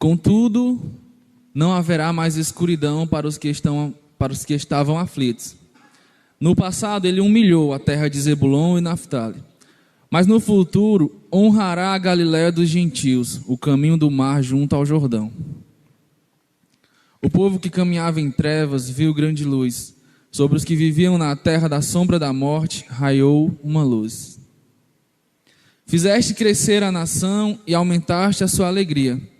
Contudo, não haverá mais escuridão para os que estavam aflitos. No passado, ele humilhou a terra de Zebulon e Naftali. Mas no futuro, honrará a Galiléia dos gentios, o caminho do mar junto ao Jordão. O povo que caminhava em trevas viu grande luz. Sobre os que viviam na terra da sombra da morte, raiou uma luz. Fizeste crescer a nação e aumentaste a sua alegria.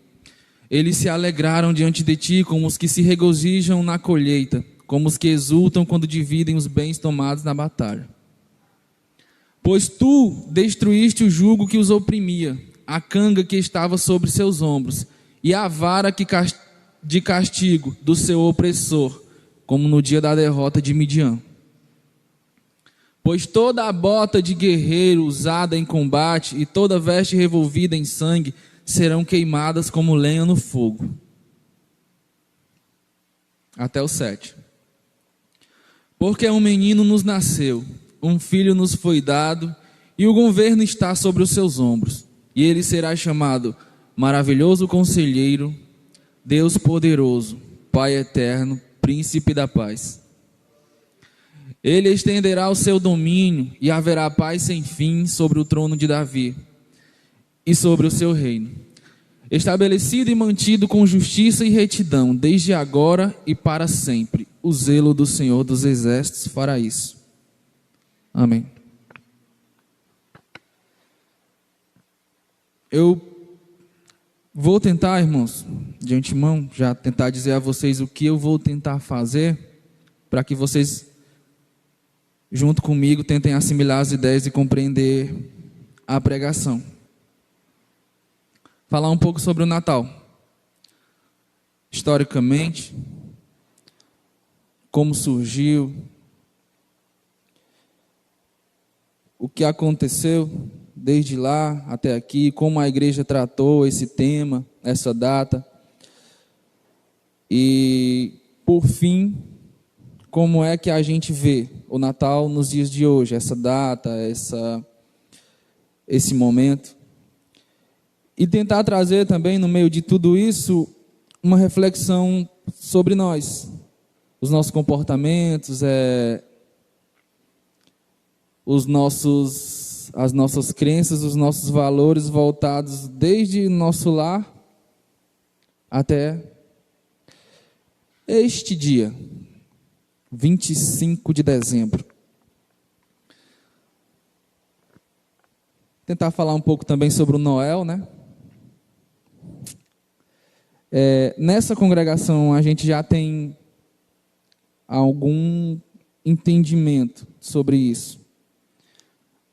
Eles se alegraram diante de ti como os que se regozijam na colheita, como os que exultam quando dividem os bens tomados na batalha. Pois tu destruíste o jugo que os oprimia, a canga que estava sobre seus ombros, e a vara de castigo do seu opressor, como no dia da derrota de Midian. Pois toda a bota de guerreiro usada em combate e toda veste revolvida em sangue serão queimadas como lenha no fogo. Até o 7. Porque um menino nos nasceu, um filho nos foi dado, e o governo está sobre os seus ombros. E ele será chamado Maravilhoso Conselheiro, Deus Poderoso, Pai Eterno, Príncipe da Paz. Ele estenderá o seu domínio e haverá paz sem fim sobre o trono de Davi e sobre o seu reino, estabelecido e mantido com justiça e retidão, desde agora e para sempre. O zelo do Senhor dos Exércitos fará isso. Amém. Eu vou tentar, irmãos, de antemão, já tentar dizer a vocês o que eu vou tentar fazer, para que vocês, junto comigo, tentem assimilar as ideias e compreender a pregação. Falar um pouco sobre o Natal. Historicamente, como surgiu, o que aconteceu desde lá até aqui, como a igreja tratou esse tema, essa data. E, por fim, como é que a gente vê o Natal nos dias de hoje, essa data, esse momento. E tentar trazer também, no meio de tudo isso, uma reflexão sobre nós, os nossos comportamentos, as nossas crenças, os nossos valores voltados desde o nosso lar até este dia, 25 de dezembro. Tentar falar um pouco também sobre o Noel, né? Nessa congregação a gente já tem algum entendimento sobre isso.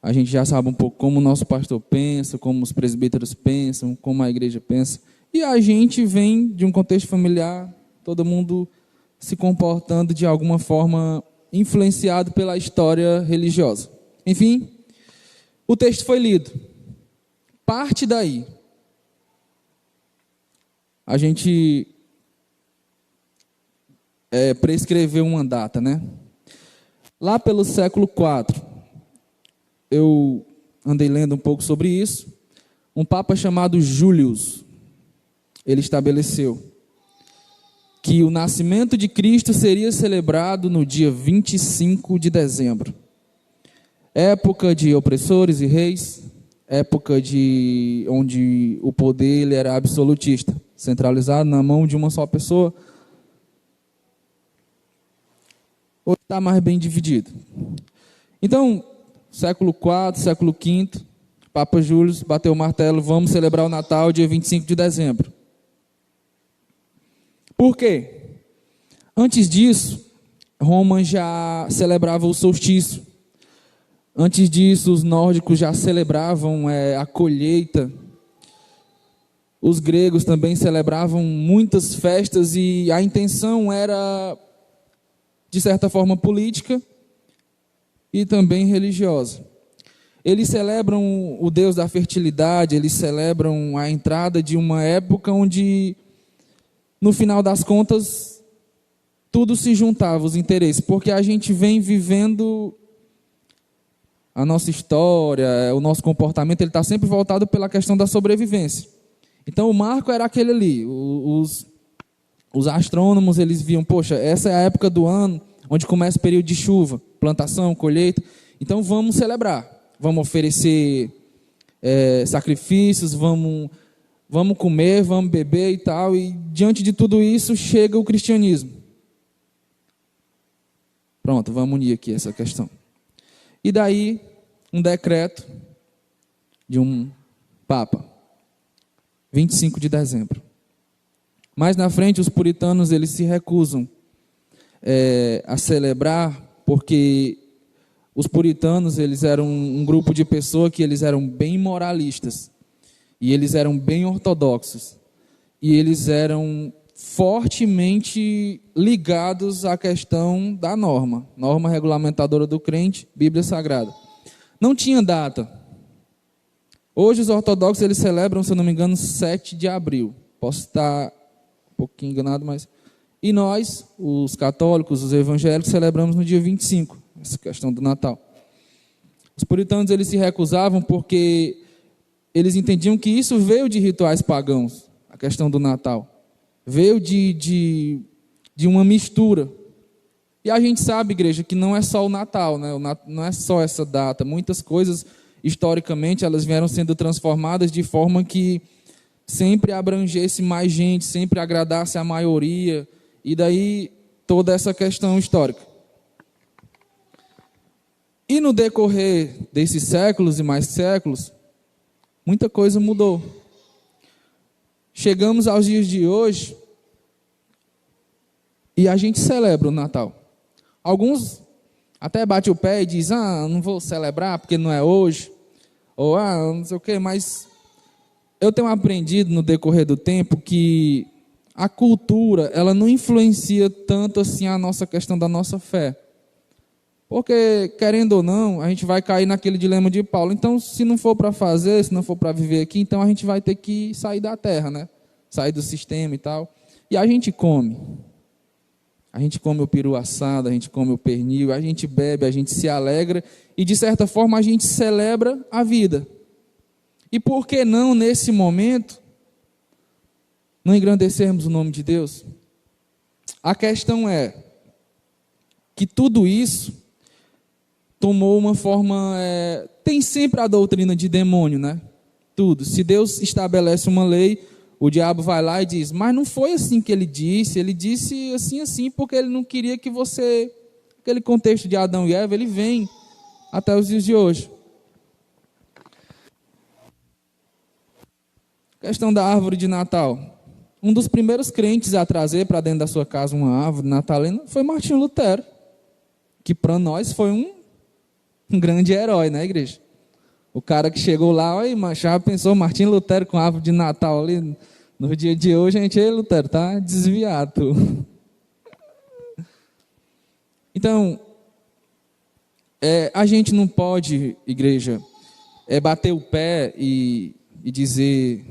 A gente já sabe um pouco como o nosso pastor pensa, como os presbíteros pensam, como a igreja pensa. E a gente vem de um contexto familiar, todo mundo se comportando de alguma forma influenciado pela história religiosa. Enfim, o texto foi lido. Parte daí. A gente prescreveu uma data, né? Lá pelo século IV, eu andei lendo um pouco sobre isso. Um papa chamado Július, ele estabeleceu que o nascimento de Cristo seria celebrado no dia 25 de dezembro. Época de opressores e reis, época onde o poder ele era absolutista, centralizado na mão de uma só pessoa. Hoje está mais bem dividido. Então, século IV, século V, Papa Júlio bateu o martelo, vamos celebrar o Natal dia 25 de dezembro. Por quê? Antes disso, Roma já celebrava o solstício. Antes disso, os nórdicos já celebravam a colheita. Os gregos também celebravam muitas festas e a intenção era, de certa forma, política e também religiosa. Eles celebram o Deus da fertilidade, eles celebram a entrada de uma época onde, no final das contas, tudo se juntava, os interesses, porque a gente vem vivendo a nossa história, o nosso comportamento, ele está sempre voltado pela questão da sobrevivência. Então o marco era aquele ali. Os astrônomos, eles viam, poxa, essa é a época do ano onde começa o período de chuva, plantação, colheita. Então vamos celebrar, vamos oferecer sacrifícios, vamos comer, vamos beber e tal. E diante de tudo isso chega o cristianismo. Pronto, vamos unir aqui essa questão. E daí, um decreto de um papa, 25 de dezembro. Mais na frente, os puritanos eles se recusam a celebrar, porque os puritanos eles eram um grupo de pessoas que eles eram bem moralistas, e eles eram bem ortodoxos, e eles eram fortemente ligados à questão da norma regulamentadora do crente, Bíblia Sagrada. Não tinha data. Hoje os ortodoxos eles celebram, se eu não me engano, 7 de abril. Posso estar um pouquinho enganado, mas... E nós, os católicos, os evangélicos, celebramos no dia 25, essa questão do Natal. Os puritanos eles se recusavam porque eles entendiam que isso veio de rituais pagãos, a questão do Natal. Veio de uma mistura. E a gente sabe, igreja, que não é só o Natal, né? Não é só essa data. Muitas coisas, historicamente, elas vieram sendo transformadas de forma que sempre abrangesse mais gente, sempre agradasse a maioria, e daí toda essa questão histórica. E no decorrer desses séculos e mais séculos, muita coisa mudou. Chegamos aos dias de hoje e a gente celebra o Natal. Alguns até batem o pé e dizem, não vou celebrar porque não é hoje, ou não sei o quê, mas eu tenho aprendido no decorrer do tempo que a cultura, ela não influencia tanto assim a nossa questão da nossa fé. Porque, querendo ou não, a gente vai cair naquele dilema de Paulo. Então, se não for para fazer, se não for para viver aqui, então a gente vai ter que sair da terra, né? Sair do sistema e tal. E a gente come. A gente come o peru assado, a gente come o pernil, a gente bebe, a gente se alegra. E, de certa forma, a gente celebra a vida. E por que não, nesse momento, não engrandecermos o nome de Deus? A questão é que tudo isso tomou uma forma... tem sempre a doutrina de demônio, né? Tudo. Se Deus estabelece uma lei, o diabo vai lá e diz, mas não foi assim que ele disse assim, porque ele não queria que você... Aquele contexto de Adão e Eva, ele vem até os dias de hoje. Questão da árvore de Natal. Um dos primeiros crentes a trazer para dentro da sua casa uma árvore natalina foi Martinho Lutero, que para nós foi um grande herói, né, igreja? O cara que chegou lá, já pensou, Martinho Lutero com árvore de Natal ali, no dia de hoje, a gente, Lutero, tá desviado. Então, a gente não pode, igreja, bater o pé e dizer,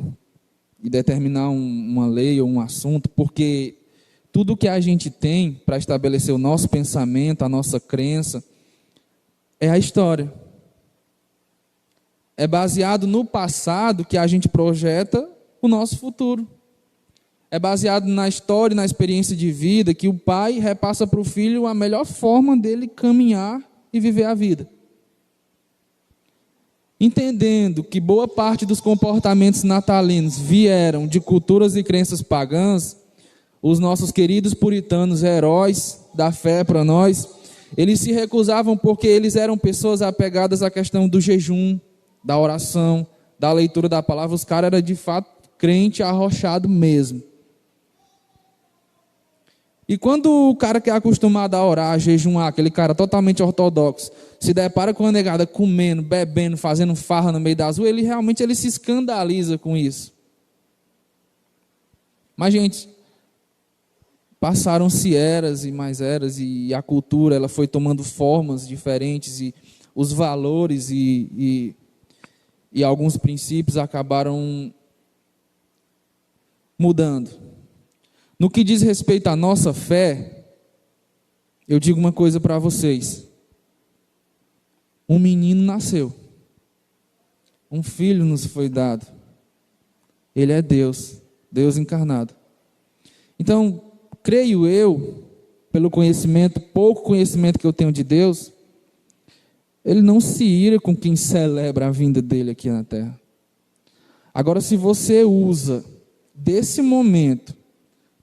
e determinar uma lei ou um assunto, porque tudo que a gente tem para estabelecer o nosso pensamento, a nossa crença, é a história. É baseado no passado que a gente projeta o nosso futuro. É baseado na história e na experiência de vida que o pai repassa para o filho a melhor forma dele caminhar e viver a vida. Entendendo que boa parte dos comportamentos natalinos vieram de culturas e crenças pagãs, os nossos queridos puritanos, heróis da fé para nós, eles se recusavam porque eles eram pessoas apegadas à questão do jejum, da oração, da leitura da palavra. Os caras eram de fato crente arrochado mesmo. E quando o cara que é acostumado a orar, a jejuar, aquele cara totalmente ortodoxo, se depara com a negada comendo, bebendo, fazendo farra no meio das ruas, ele se escandaliza com isso. Mas, gente, passaram-se eras e mais eras, e a cultura ela foi tomando formas diferentes, e os valores e alguns princípios acabaram mudando. No que diz respeito à nossa fé, eu digo uma coisa para vocês. Um menino nasceu. Um filho nos foi dado. Ele é Deus, Deus encarnado. Então, creio eu, pelo conhecimento, pouco conhecimento que eu tenho de Deus, Ele não se ira com quem celebra a vinda dele aqui na terra. Agora, se você usa desse momento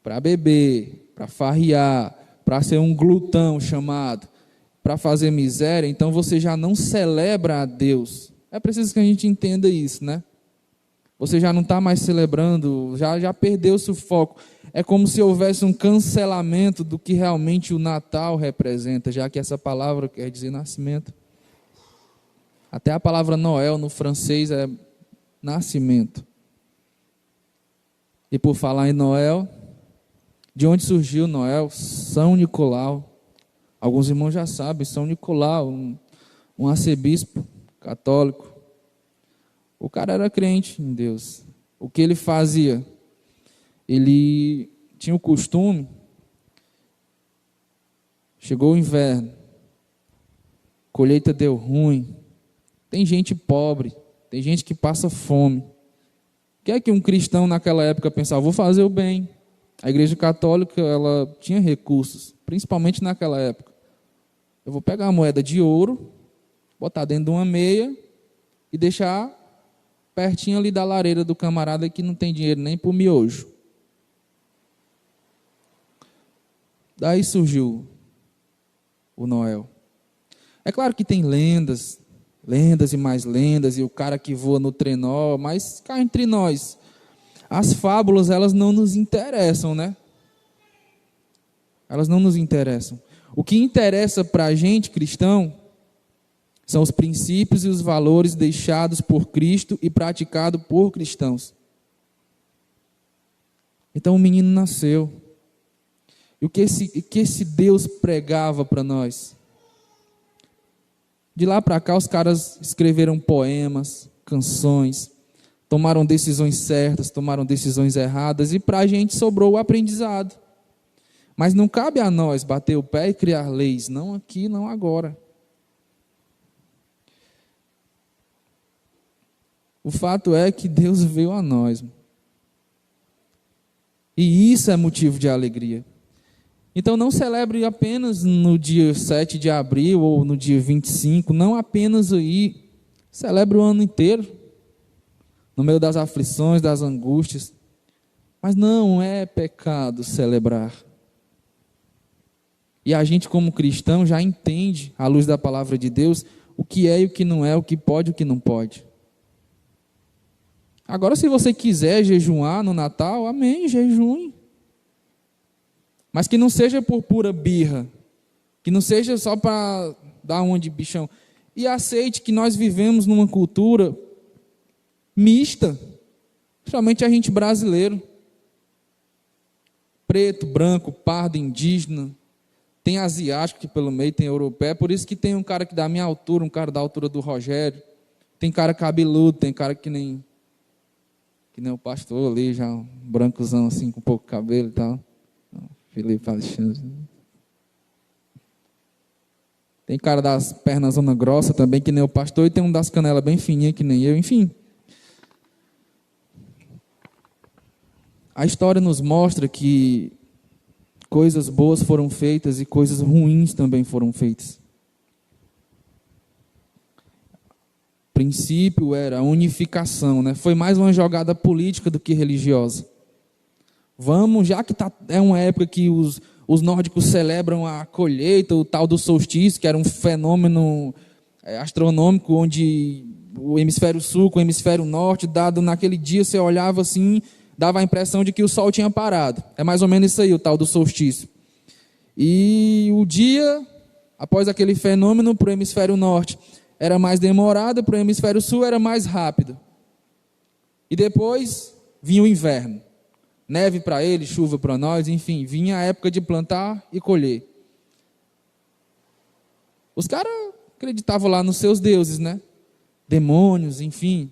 para beber, para farriar, para ser um glutão chamado, para fazer miséria, então você já não celebra a Deus. É preciso que a gente entenda isso, né? Você já não está mais celebrando, já perdeu-se o foco. É como se houvesse um cancelamento do que realmente o Natal representa, já que essa palavra quer dizer nascimento. Até a palavra Noel no francês é nascimento. E por falar em Noel, de onde surgiu Noel? São Nicolau. Alguns irmãos já sabem, São Nicolau, um arcebispo católico. O cara era crente em Deus. O que ele fazia? Ele tinha o costume, chegou o inverno, colheita deu ruim, tem gente pobre, tem gente que passa fome. O que é que um cristão naquela época pensava? Vou fazer o bem. A igreja católica, ela tinha recursos, principalmente naquela época. Eu vou pegar uma moeda de ouro, botar dentro de uma meia e deixar pertinho ali da lareira do camarada que não tem dinheiro nem para o miojo. Daí surgiu o Noel. É claro que tem lendas e mais lendas, e o cara que voa no trenó, mas cá entre nós, as fábulas, elas não nos interessam, né? Elas não nos interessam. O que interessa para a gente, cristão, são os princípios e os valores deixados por Cristo e praticados por cristãos. Então o menino nasceu. E o que esse Deus pregava para nós? De lá para cá, os caras escreveram poemas, canções, tomaram decisões certas, tomaram decisões erradas, e para a gente sobrou o aprendizado. Mas não cabe a nós bater o pé e criar leis, não aqui, não agora. O fato é que Deus veio a nós. E isso é motivo de alegria. Então não celebre apenas no dia 7 de abril ou no dia 25, não apenas aí. Celebre o ano inteiro, no meio das aflições, das angústias. Mas não é pecado celebrar. E a gente, como cristão, já entende, à luz da palavra de Deus, o que é e o que não é, o que pode e o que não pode. Agora, se você quiser jejuar no Natal, amém, jejue. Mas que não seja por pura birra, que não seja só para dar uma de bichão. E aceite que nós vivemos numa cultura mista, principalmente a gente brasileiro. Preto, branco, pardo, indígena, tem asiático que pelo meio, tem europeu, por isso que tem um cara que da minha altura, um cara da altura do Rogério, tem cara cabeludo, tem cara que nem o pastor ali, já um brancozão assim, com pouco cabelo e tal. Felipe Alexandre. Tem cara das pernas zona grossa também, que nem o pastor, e tem um das canelas bem fininhas, que nem eu, enfim. A história nos mostra que coisas boas foram feitas e coisas ruins também foram feitas. O princípio era a unificação, né? Foi mais uma jogada política do que religiosa. Vamos, já que é uma época que os nórdicos celebram a colheita, o tal do solstício, que era um fenômeno astronômico, onde o hemisfério sul com o hemisfério norte, dado naquele dia, você olhava assim, dava a impressão de que o sol tinha parado. É mais ou menos isso aí, o tal do solstício. E o dia, após aquele fenômeno, para o hemisfério norte, era mais demorado, para o hemisfério sul era mais rápido. E depois vinha o inverno. Neve para eles, chuva para nós, enfim, vinha a época de plantar e colher. Os caras acreditavam lá nos seus deuses, né? Demônios, enfim.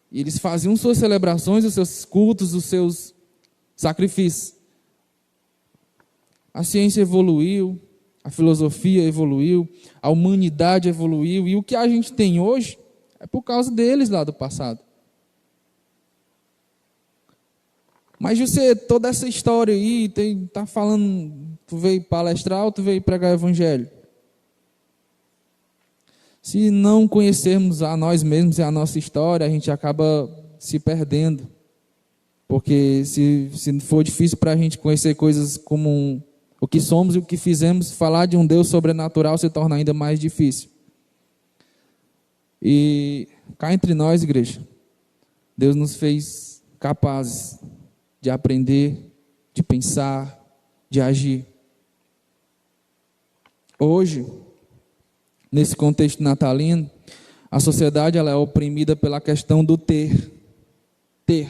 E eles faziam suas celebrações, os seus cultos, os seus sacrifícios. A ciência evoluiu, a filosofia evoluiu, a humanidade evoluiu, e o que a gente tem hoje é por causa deles lá do passado. Mas você, toda essa história aí, tá falando, tu veio palestrar ou tu veio pregar o evangelho? Se não conhecermos a nós mesmos e a nossa história, a gente acaba se perdendo. Porque se for difícil para a gente conhecer coisas como o que somos e o que fizemos, falar de um Deus sobrenatural se torna ainda mais difícil. E cá entre nós, igreja, Deus nos fez capazes de aprender, de pensar, de agir. Hoje, nesse contexto natalino, a sociedade ela é oprimida pela questão do ter. Ter.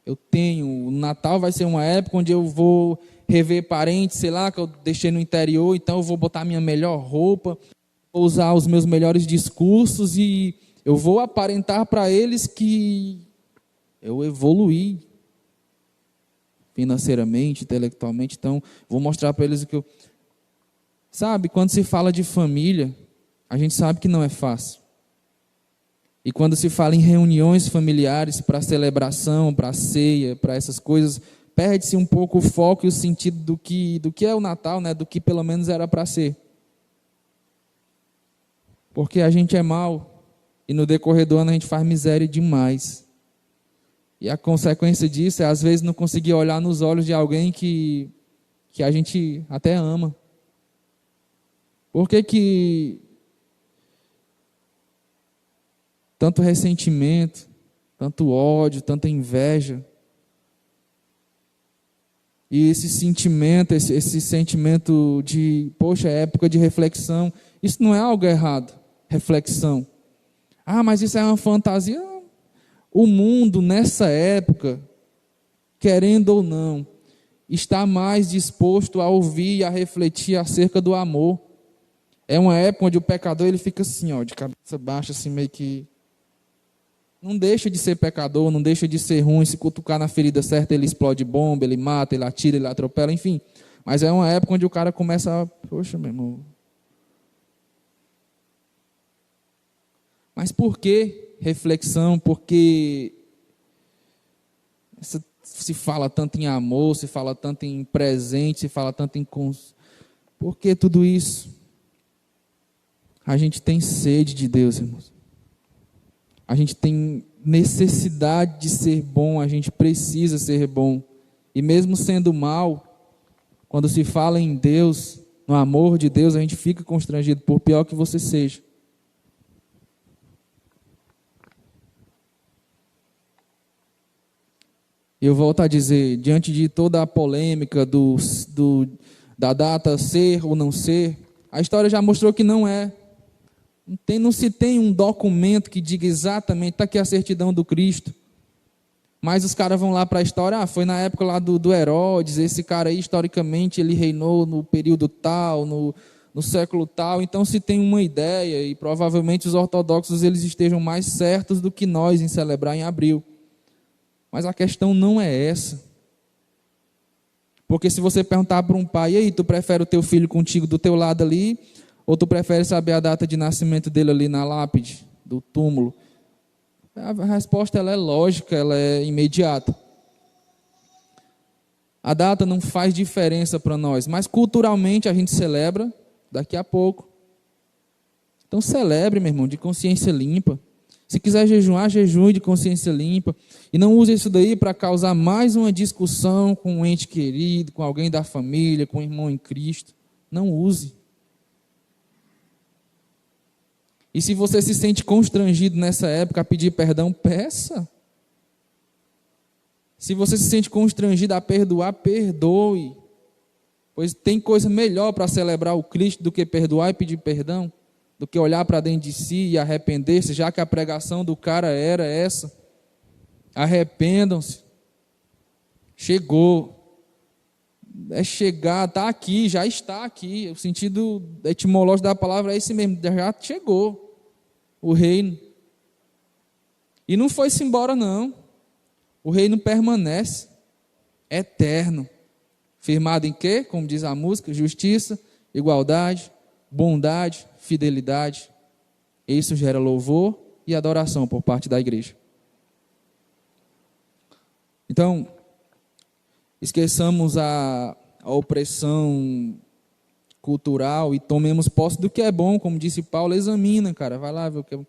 Eu tenho, o Natal vai ser uma época onde eu vou rever parentes, sei lá, que eu deixei no interior, então eu vou botar minha melhor roupa, vou usar os meus melhores discursos e eu vou aparentar para eles que eu evoluí financeiramente, intelectualmente, então vou mostrar para eles o que eu... Sabe, quando se fala de família, a gente sabe que não é fácil. E quando se fala em reuniões familiares para celebração, para ceia, para essas coisas, perde-se um pouco o foco e o sentido do que é o Natal, né? Do que pelo menos era para ser. Porque a gente é mau e no decorrer do ano a gente faz miséria demais. E a consequência disso é às vezes não conseguir olhar nos olhos de alguém que a gente até ama. Por que tanto ressentimento, tanto ódio, tanta inveja? E esse sentimento de, poxa, é época de reflexão, isso não é algo errado, reflexão. Ah, mas isso é uma fantasia. O mundo, nessa época, querendo ou não, está mais disposto a ouvir e a refletir acerca do amor. É uma época onde o pecador ele fica assim, ó, de cabeça baixa, assim, meio que... Não deixa de ser pecador, não deixa de ser ruim. Se cutucar na ferida certa, ele explode bomba, ele mata, ele atira, ele atropela, enfim. Mas é uma época onde o cara começa a... Poxa, meu irmão. Mas por que reflexão? Porque se fala tanto em amor, se fala tanto em presente, se fala tanto em... Por que tudo isso? A gente tem sede de Deus, irmãos. A gente tem necessidade de ser bom, a gente precisa ser bom. E mesmo sendo mal, quando se fala em Deus, no amor de Deus, a gente fica constrangido, por pior que você seja. Eu volto a dizer, diante de toda a polêmica da data ser ou não ser, a história já mostrou que não é. Não se tem um documento que diga exatamente, está aqui a certidão do Cristo. Mas os caras vão lá para a história, foi na época lá do Herodes, esse cara aí, historicamente, ele reinou no período tal, no século tal. Então se tem uma ideia, e provavelmente os ortodoxos eles estejam mais certos do que nós em celebrar em abril. Mas a questão não é essa. Porque se você perguntar para um pai, e aí, tu prefere o teu filho contigo do teu lado ali, ou tu prefere saber a data de nascimento dele ali na lápide, do túmulo? A resposta ela é lógica, ela é imediata. A data não faz diferença para nós, mas culturalmente a gente celebra daqui a pouco. Então celebre, meu irmão, de consciência limpa. Se quiser jejuar, jejue de consciência limpa. E não use isso daí para causar mais uma discussão com um ente querido, com alguém da família, com um irmão em Cristo. Não use. E se você se sente constrangido nessa época a pedir perdão, peça. Se você se sente constrangido a perdoar, perdoe. Pois tem coisa melhor para celebrar o Cristo do que perdoar e pedir perdão, do que olhar para dentro de si e arrepender-se, já que a pregação do cara era essa. Arrependam-se. Chegou. É chegar, está aqui, já está aqui. O sentido etimológico da palavra é esse mesmo, já chegou o reino. E não foi-se embora, não. O reino permanece, eterno. Firmado em quê? Como diz a música, justiça, igualdade, bondade, fidelidade. Isso gera louvor e adoração por parte da igreja. Então, esqueçamos a opressão cultural e tomemos posse do que é bom, como disse Paulo, examina, cara, vai lá ver o que é.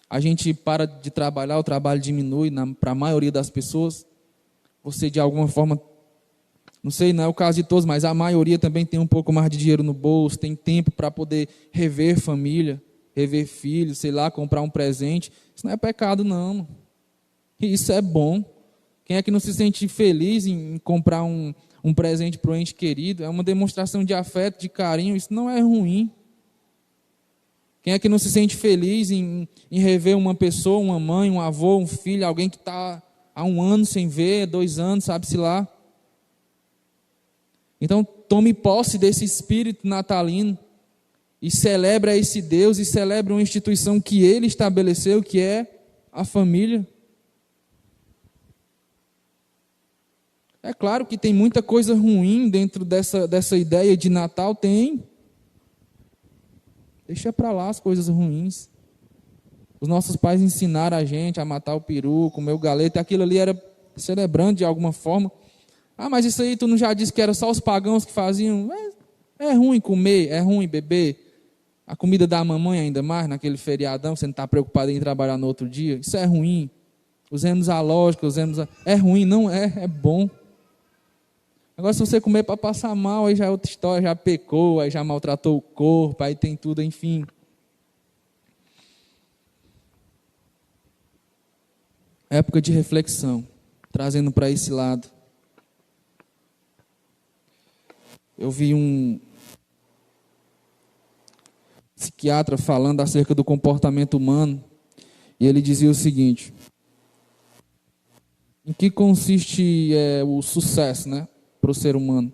A gente para de trabalhar, o trabalho diminui para a maioria das pessoas. Você, de alguma forma, não sei, não é o caso de todos, mas a maioria também tem um pouco mais de dinheiro no bolso, tem tempo para poder rever família, rever filhos, sei lá, comprar um presente. Isso não é pecado, não. Isso é bom. Quem é que não se sente feliz em comprar um presente para o ente querido? É uma demonstração de afeto, de carinho, isso não é ruim. Quem é que não se sente feliz em rever uma pessoa, uma mãe, um avô, um filho, alguém que está há 1 ano sem ver, 2 anos, sabe-se lá? Então, tome posse desse espírito natalino e celebre esse Deus e celebre uma instituição que Ele estabeleceu, que é a família. É claro que tem muita coisa ruim dentro dessa ideia de Natal, tem. Deixa para lá as coisas ruins. Os nossos pais ensinaram a gente a matar o peru, comer o galeto, aquilo ali era celebrando de alguma forma. Ah, mas isso aí tu não já disse que era só os pagãos que faziam? É ruim comer, é ruim beber. A comida da mamãe ainda mais, naquele feriadão, você não está preocupado em trabalhar no outro dia. Isso é ruim. Usemos a lógica, é ruim, não é, é bom. Agora, se você comer para passar mal, aí já é outra história, já pecou, aí já maltratou o corpo, aí tem tudo, enfim. Época de reflexão, trazendo para esse lado. Eu vi um psiquiatra falando acerca do comportamento humano, e ele dizia o seguinte: em que consiste o sucesso, né, para o ser humano?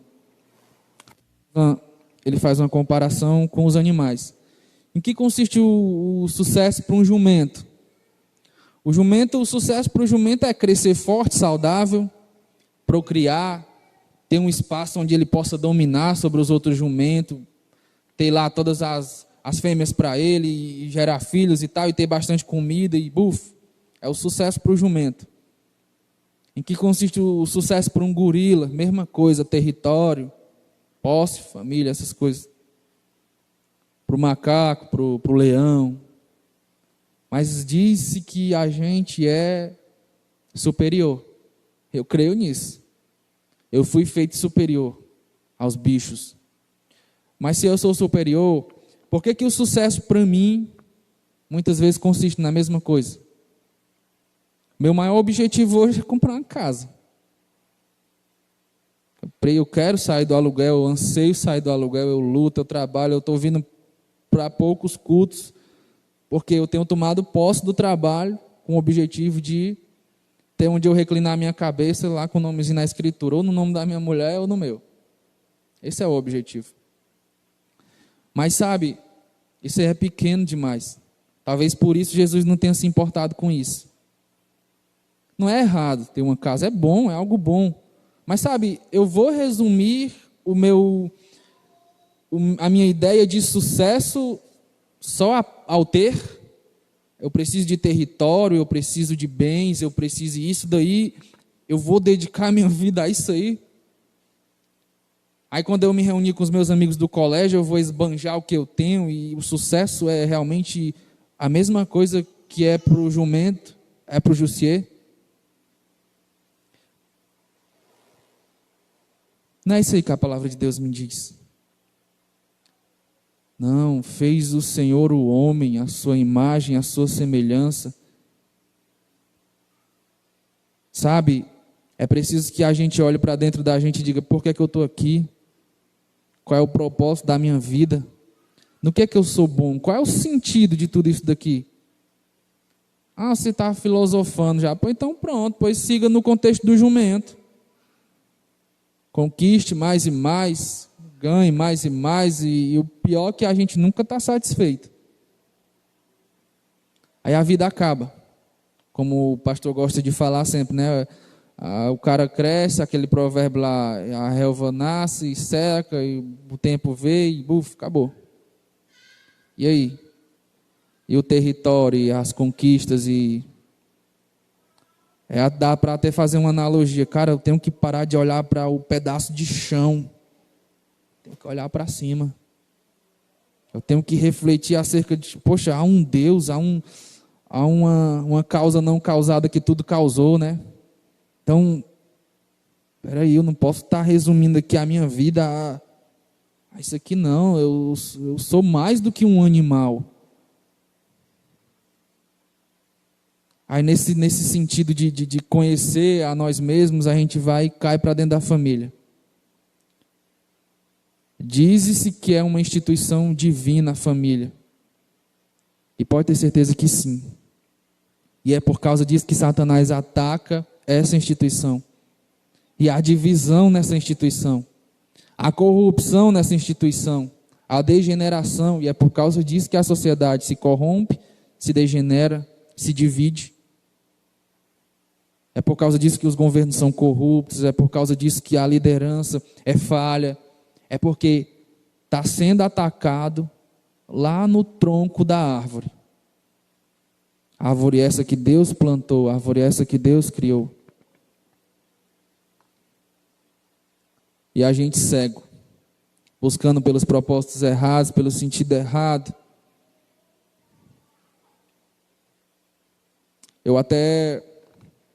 Ele faz uma comparação com os animais. Em que consiste o sucesso para um jumento? O sucesso para o jumento é crescer forte, saudável, procriar, ter um espaço onde ele possa dominar sobre os outros jumentos, ter lá todas as fêmeas para ele, e gerar filhos e tal, e ter bastante comida, e buf, é o sucesso para o jumento. Em que consiste o sucesso para um gorila? Mesma coisa, território, posse, família, essas coisas. Para o macaco, para o leão. Mas disse que a gente é superior. Eu creio nisso. Eu fui feito superior aos bichos. Mas se eu sou superior, por que o sucesso para mim muitas vezes consiste na mesma coisa? Meu maior objetivo hoje é comprar uma casa. Eu quero sair do aluguel, eu anseio sair do aluguel, eu luto, eu trabalho, eu estou vindo para poucos cultos, porque eu tenho tomado posse do trabalho com o objetivo de ter onde eu reclinar a minha cabeça lá com o nomezinho na escritura, ou no nome da minha mulher ou no meu. Esse é o objetivo. Mas sabe, isso é pequeno demais. Talvez por isso Jesus não tenha se importado com isso. Não é errado ter uma casa, é bom, é algo bom. Mas sabe, eu vou resumir a minha ideia de sucesso só ao ter. Eu preciso de território, eu preciso de bens, eu preciso disso daí. Eu vou dedicar minha vida a isso aí. Aí quando eu me reunir com os meus amigos do colégio, eu vou esbanjar o que eu tenho, e o sucesso é realmente a mesma coisa que é para o jumento, é para o jussier. Não é isso aí que a palavra de Deus me diz. Não, fez o Senhor o homem, a sua imagem, a sua semelhança. Sabe, é preciso que a gente olhe para dentro da gente e diga: por que eu estou aqui? Qual é o propósito da minha vida? No que é que eu sou bom? Qual é o sentido de tudo isso daqui? Ah, você está filosofando já. Pois então pronto, pois siga no contexto do jumento. Conquiste mais e mais, ganhe mais e mais, e o pior é que a gente nunca está satisfeito. Aí a vida acaba, como o pastor gosta de falar sempre, né? O cara cresce, aquele provérbio lá, a relva nasce e seca, e o tempo veio e buf, acabou. E aí? E o território, e as conquistas, e Dá para até fazer uma analogia. Cara, eu tenho que parar de olhar para o pedaço de chão. Tenho que olhar para cima. Eu tenho que refletir acerca de, poxa, há um Deus, há uma causa não causada que tudo causou, né? Então, peraí, eu não posso estar resumindo aqui a minha vida a isso aqui não. Eu sou mais do que um animal. Aí nesse sentido de conhecer a nós mesmos, a gente vai e cai para dentro da família. Diz-se que é uma instituição divina a família. E pode ter certeza que sim. E é por causa disso que Satanás ataca essa instituição. E a divisão nessa instituição. A corrupção nessa instituição. A degeneração. E é por causa disso que a sociedade se corrompe, se degenera, se divide. É por causa disso que os governos são corruptos, é por causa disso que a liderança é falha, é porque está sendo atacado lá no tronco da árvore. Árvore essa que Deus plantou, árvore essa que Deus criou. E a gente cego, buscando pelos propósitos errados, pelo sentido errado. Eu até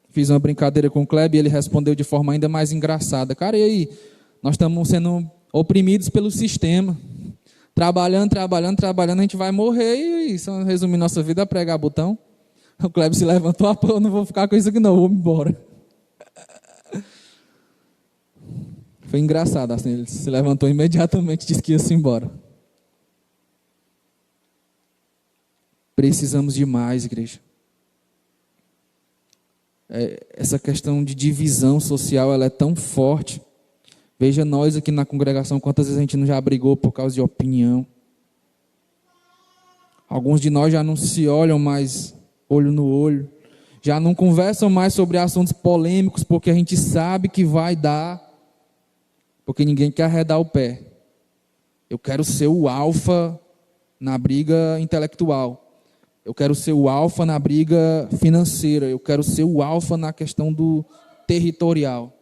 fiz uma brincadeira com o Kleber e ele respondeu de forma ainda mais engraçada. Cara, e aí? Nós estamos sendo oprimidos pelo sistema. Trabalhando, a gente vai morrer e só resumir nossa vida a pregar botão. O Kleber se levantou, eu não vou ficar com isso aqui não, vou embora. Foi engraçado, assim, ele se levantou imediatamente e disse que ia se embora. Precisamos de mais, igreja. Essa questão de divisão social, ela é tão forte. Veja nós aqui na congregação, quantas vezes a gente não já brigou por causa de opinião. Alguns de nós já não se olham mais olho no olho. Já não conversam mais sobre assuntos polêmicos, porque a gente sabe que vai dar. Porque ninguém quer arredar o pé. Eu quero ser o alfa na briga intelectual. Eu quero ser o alfa na briga financeira. Eu quero ser o alfa na questão do territorial.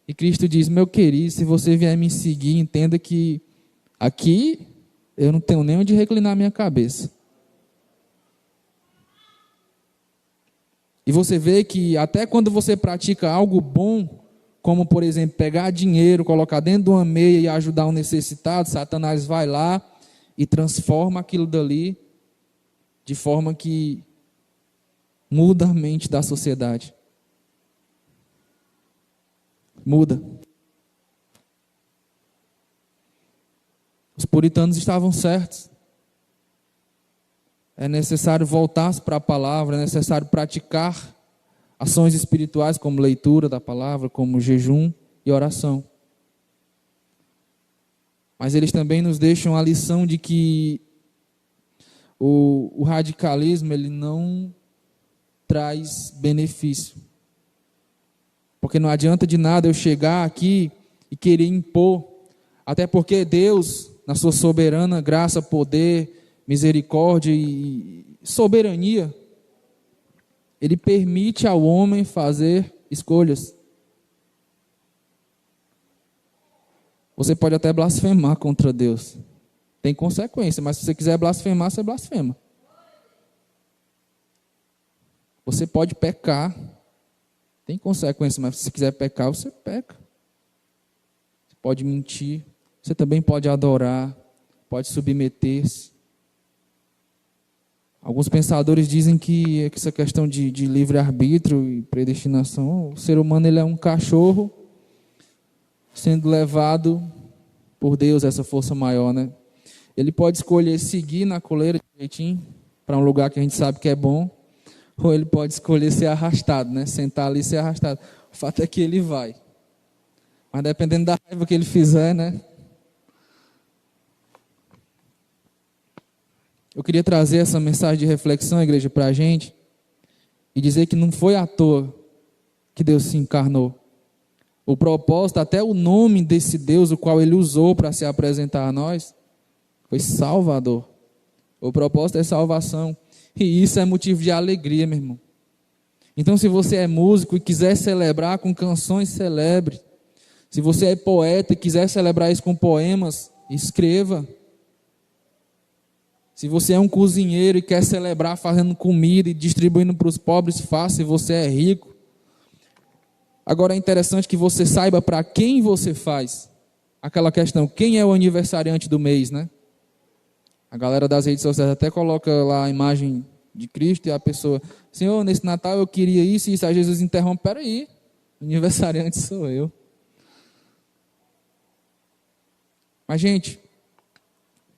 E Cristo diz, meu querido, se você vier me seguir, entenda que aqui eu não tenho nem onde reclinar minha cabeça. E você vê que até quando você pratica algo bom, como por exemplo pegar dinheiro, colocar dentro de uma meia e ajudar um necessitado, Satanás vai lá e transforma aquilo dali de forma que muda a mente da sociedade. Muda. Os puritanos estavam certos. É necessário voltar para a palavra, é necessário praticar ações espirituais como leitura da palavra, como jejum e oração. Mas eles também nos deixam a lição de que o radicalismo ele não traz benefício. Porque não adianta de nada eu chegar aqui e querer impor, até porque Deus, na sua soberana graça, poder, misericórdia e soberania, Ele permite ao homem fazer escolhas. Você pode até blasfemar contra Deus. Tem consequência, mas se você quiser blasfemar, você blasfema. Você pode pecar. Tem consequência, mas se você quiser pecar, você peca. Você pode mentir. Você também pode adorar. Pode submeter-se. Alguns pensadores dizem que essa questão de livre-arbítrio e predestinação, o ser humano ele é um cachorro sendo levado por Deus, essa força maior, né? Ele pode escolher seguir na coleira direitinho, para um lugar que a gente sabe que é bom, ou ele pode escolher ser arrastado, né? Sentar ali e ser arrastado. O fato é que ele vai. Mas dependendo da raiva que ele fizer, né? Eu queria trazer essa mensagem de reflexão, igreja, para a gente, e dizer que não foi à toa que Deus se encarnou. O propósito, até o nome desse Deus, o qual Ele usou para se apresentar a nós, foi Salvador. O propósito é salvação. E isso é motivo de alegria, meu irmão. Então, se você é músico e quiser celebrar com canções, celebre. Se você é poeta e quiser celebrar isso com poemas, escreva. Se você é um cozinheiro e quer celebrar fazendo comida e distribuindo para os pobres, faça. Se você é rico. Agora é interessante que você saiba para quem você faz. Aquela questão, quem é o aniversariante do mês, né? A galera das redes sociais até coloca lá a imagem de Cristo e a pessoa, Senhor, nesse Natal eu queria isso e isso. Aí Jesus interrompe, peraí, o aniversariante sou eu. Mas, gente,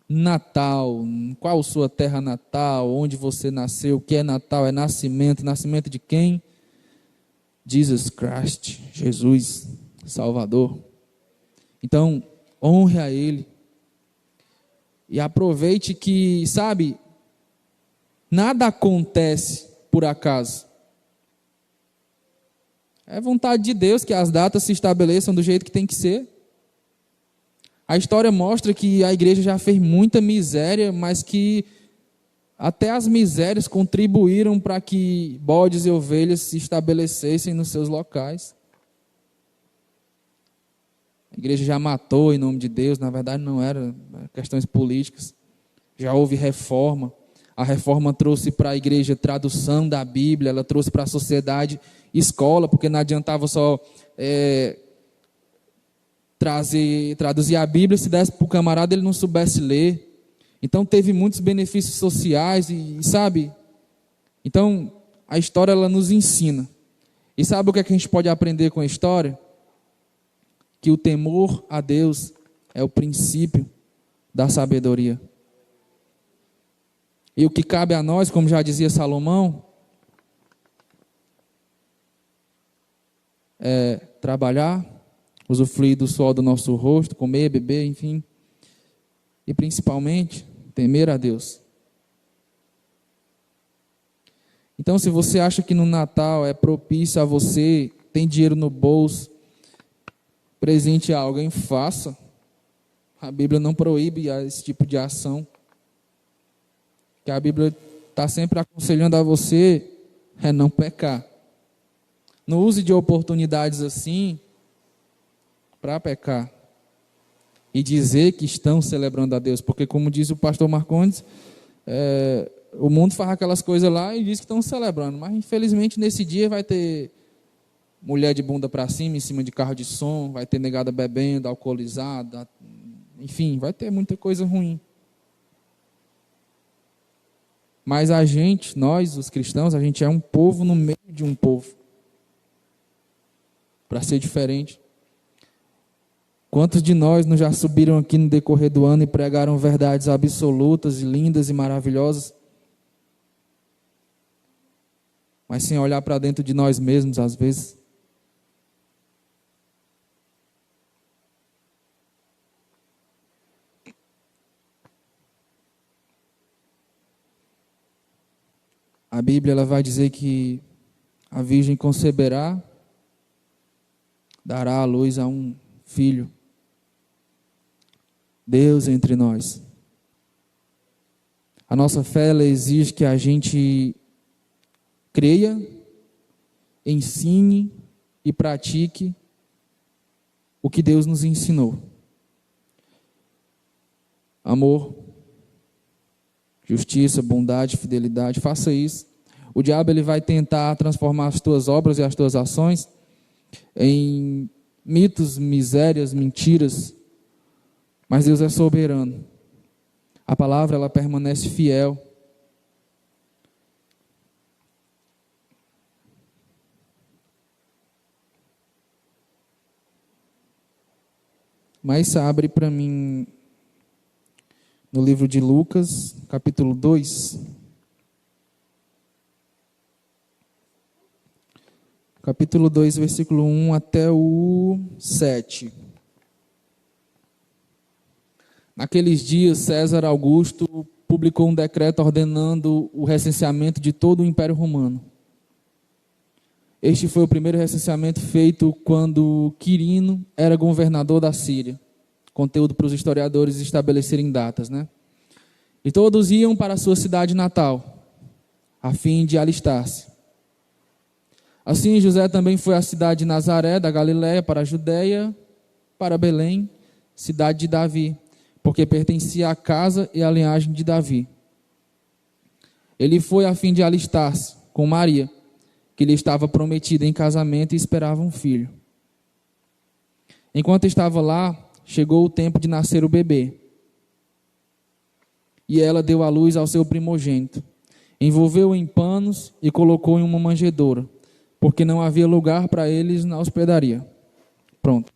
Natal, qual sua terra natal, onde você nasceu, o que é Natal? É nascimento. Nascimento de quem? Jesus Christ, Jesus, Salvador. Então, honre a Ele. E aproveite que, sabe, nada acontece por acaso. É vontade de Deus que as datas se estabeleçam do jeito que tem que ser. A história mostra que a igreja já fez muita miséria, mas que até as misérias contribuíram para que bodes e ovelhas se estabelecessem nos seus locais. A igreja já matou em nome de Deus, na verdade não era questões políticas. Já houve reforma. A reforma trouxe para a igreja tradução da Bíblia, ela trouxe para a sociedade escola, porque não adiantava só traduzir a Bíblia, se desse para o camarada ele não soubesse ler. Então teve muitos benefícios sociais e sabe? Então a história ela nos ensina. E sabe o que é que a gente pode aprender com a história? Que o temor a Deus é o princípio da sabedoria. E o que cabe a nós, como já dizia Salomão, é trabalhar, usufruir do suor do nosso rosto, comer, beber, enfim. E principalmente, temer a Deus. Então, se você acha que no Natal é propício a você, tem dinheiro no bolso, presente a alguém, faça. A Bíblia não proíbe esse tipo de ação. Que a Bíblia está sempre aconselhando a você é não pecar. Não use de oportunidades assim para pecar e dizer que estão celebrando a Deus, porque como diz o pastor Marcondes, o mundo faz aquelas coisas lá e diz que estão celebrando, mas infelizmente nesse dia vai ter mulher de bunda para cima, em cima de carro de som, vai ter negada bebendo, alcoolizada, enfim, vai ter muita coisa ruim. Mas a gente, nós, os cristãos, a gente é um povo no meio de um povo. Para ser diferente. Quantos de nós não já subiram aqui no decorrer do ano e pregaram verdades absolutas, lindas e maravilhosas? Mas sem olhar para dentro de nós mesmos, às vezes. A Bíblia ela vai dizer que a virgem conceberá, dará à luz a um filho. Deus entre nós. A nossa fé ela exige que a gente creia, ensine e pratique o que Deus nos ensinou. Amor, justiça, bondade, fidelidade, faça isso. O diabo ele vai tentar transformar as tuas obras e as tuas ações em mitos, misérias, mentiras, mas Deus é soberano. A palavra ela permanece fiel. Mas abre para mim no livro de Lucas, capítulo 2. Capítulo 2, versículo 1 até o 7. Naqueles dias, César Augusto publicou um decreto ordenando o recenseamento de todo o Império Romano. Este foi o primeiro recenseamento feito quando Quirino era governador da Síria. Conteúdo para os historiadores estabelecerem datas, né? E todos iam para a sua cidade natal, a fim de alistar-se. Assim, José também foi à cidade de Nazaré, da Galiléia, para a Judeia, para Belém, cidade de Davi, porque pertencia à casa e à linhagem de Davi. Ele foi a fim de alistar-se com Maria, que lhe estava prometida em casamento e esperava um filho. Enquanto estava lá, chegou o tempo de nascer o bebê. E ela deu à luz ao seu primogênito. Envolveu-o em panos e colocou em uma manjedoura, porque não havia lugar para eles na hospedaria. Pronto.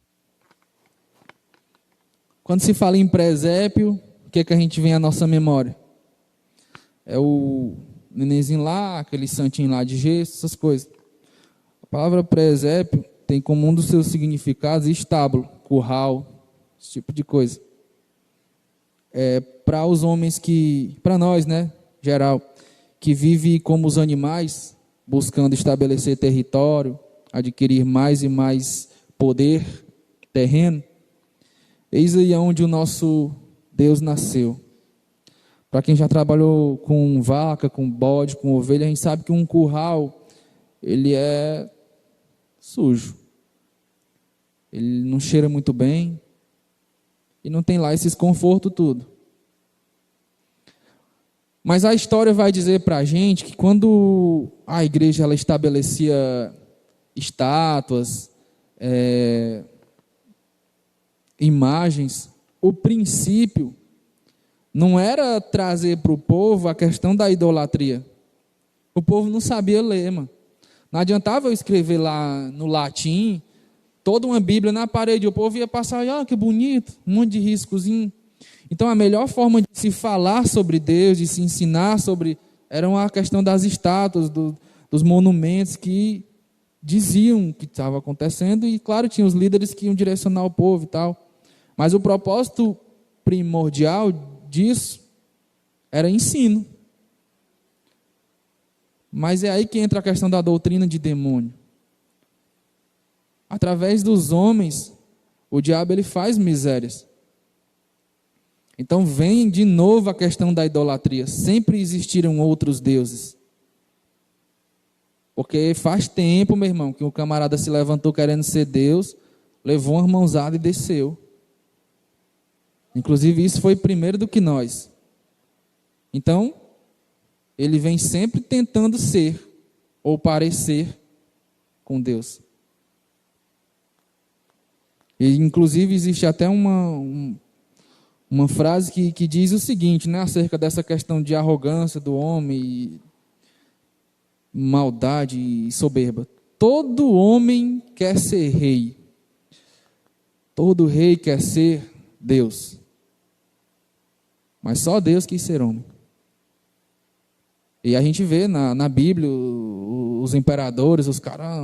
Quando se fala em presépio, o que é que a gente vem à nossa memória? É o nenenzinho lá, aquele santinho lá de gesso, essas coisas. A palavra presépio tem como um dos seus significados estábulo, curral, esse tipo de coisa. Para os homens para nós, né, geral, que vive como os animais, buscando estabelecer território, adquirir mais e mais poder terreno, eis aí onde o nosso Deus nasceu. Para quem já trabalhou com vaca, com bode, com ovelha, a gente sabe que um curral, ele é sujo. Ele não cheira muito bem e não tem lá esses confortos tudo. Mas a história vai dizer para a gente que quando a igreja ela estabelecia estátuas, imagens, o princípio não era trazer para o povo a questão da idolatria. O povo não sabia ler, mano. Não adiantava eu escrever lá no latim toda uma Bíblia na parede. O povo ia passar, que bonito, um monte de riscozinho. Então a melhor forma de se falar sobre Deus, de se ensinar sobre, era a questão das estátuas, dos monumentos que diziam o que estava acontecendo. E claro, tinha os líderes que iam direcionar o povo e tal. Mas o propósito primordial disso era ensino. Mas é aí que entra a questão da doutrina de demônio. Através dos homens, o diabo ele faz misérias. Então vem de novo a questão da idolatria. Sempre existiram outros deuses. Porque faz tempo, meu irmão, que um camarada se levantou querendo ser Deus, levou uma mãozada e desceu. Inclusive isso foi primeiro do que nós. Então, ele vem sempre tentando ser ou parecer com Deus. E inclusive existe até uma frase que diz o seguinte, né, acerca dessa questão de arrogância do homem, maldade e soberba. Todo homem quer ser rei. Todo rei quer ser Deus. Mas só Deus quis ser homem. E a gente vê na Bíblia os imperadores, os caras...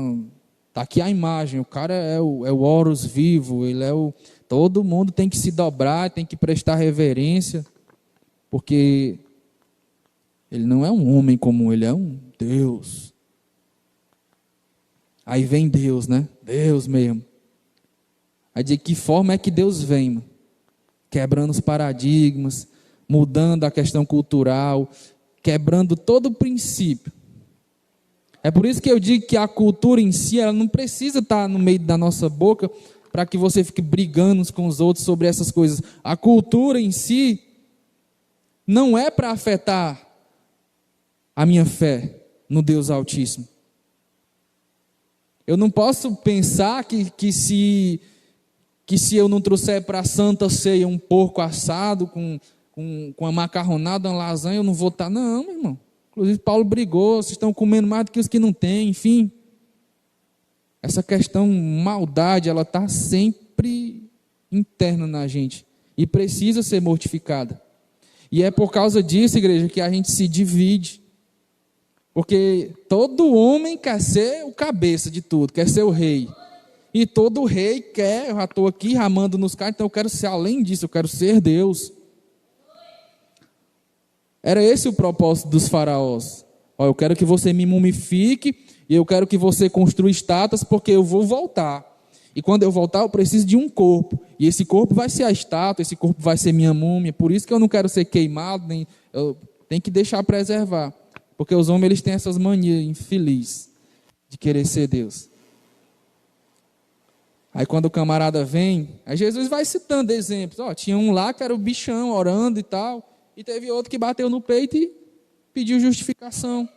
Está aqui a imagem, o cara é o Horus vivo, ele é todo mundo tem que se dobrar, tem que prestar reverência, porque ele não é um homem comum, ele é um Deus. Aí vem Deus, né? Deus mesmo. Aí de que forma é que Deus vem? Mano? Quebrando os paradigmas, mudando a questão cultural, quebrando todo o princípio. É por isso que eu digo que a cultura em si, ela não precisa estar no meio da nossa boca para que você fique brigando uns com os outros sobre essas coisas. A cultura em si não é para afetar a minha fé no Deus Altíssimo. Eu não posso pensar que se eu não trouxer para a Santa Ceia um porco assado com uma macarronada, uma lasanha, eu não vou estar. Não, meu irmão. Inclusive, Paulo brigou, vocês estão comendo mais do que os que não têm, enfim. Essa questão maldade, ela está sempre interna na gente e precisa ser mortificada. E é por causa disso, igreja, que a gente se divide. Porque todo homem quer ser o cabeça de tudo, quer ser o rei. E todo rei quer, eu já estou aqui ramando nos caras, então eu quero ser além disso, eu quero ser Deus. Era esse o propósito dos faraós. Eu quero que você me mumifique e eu quero que você construa estátuas porque eu vou voltar. E quando eu voltar eu preciso de um corpo. E esse corpo vai ser a estátua, esse corpo vai ser minha múmia. Por isso que eu não quero ser queimado, eu tenho que deixar preservar. Porque os homens eles têm essas manias infelizes. de querer ser Deus. Aí quando o camarada vem, aí Jesus vai citando exemplos. Tinha um lá que era o bichão orando e tal, e teve outro que bateu no peito e pediu justificação.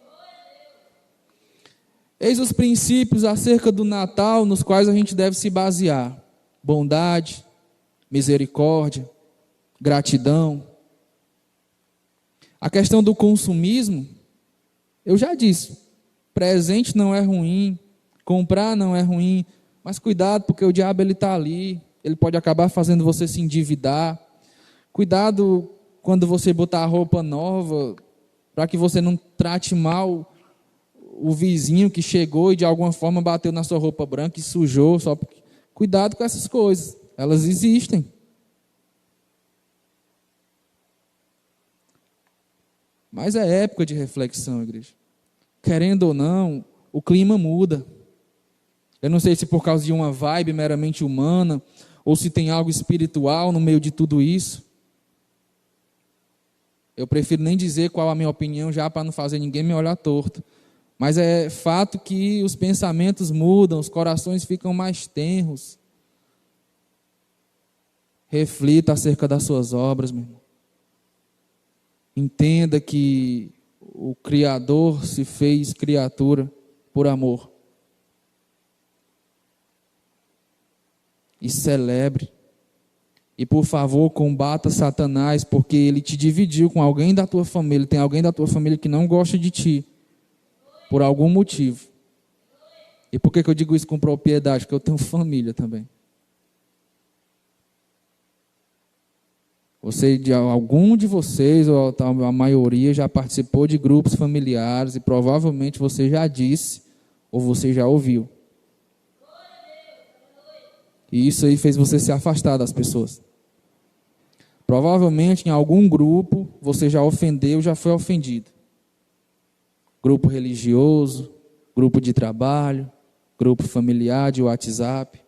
Eis os princípios acerca do Natal nos quais a gente deve se basear: bondade, misericórdia, gratidão. A questão do consumismo, eu já disse, presente não é ruim, comprar não é ruim, mas cuidado, porque o diabo está ali, ele pode acabar fazendo você se endividar. Cuidado quando você botar roupa nova, para que você não trate mal o vizinho que chegou e de alguma forma bateu na sua roupa branca e sujou. Cuidado com essas coisas, elas existem. Mas é época de reflexão, igreja. Querendo ou não, o clima muda. Eu não sei se por causa de uma vibe meramente humana, ou se tem algo espiritual no meio de tudo isso. Eu prefiro nem dizer qual a minha opinião, já para não fazer ninguém me olhar torto. Mas é fato que os pensamentos mudam, os corações ficam mais tenros. Reflita acerca das suas obras, meu irmão. Entenda que o Criador se fez criatura por amor. E celebre. E por favor, combata Satanás, porque ele te dividiu com alguém da tua família. Tem alguém da tua família que não gosta de ti, por algum motivo. E por que eu digo isso com propriedade? Porque eu tenho família também. Algum de vocês, ou a maioria, já participou de grupos familiares e provavelmente você já disse, ou você já ouviu. E isso aí fez você se afastar das pessoas. Provavelmente em algum grupo você já ofendeu, já foi ofendido. Grupo religioso, grupo de trabalho, grupo familiar de WhatsApp,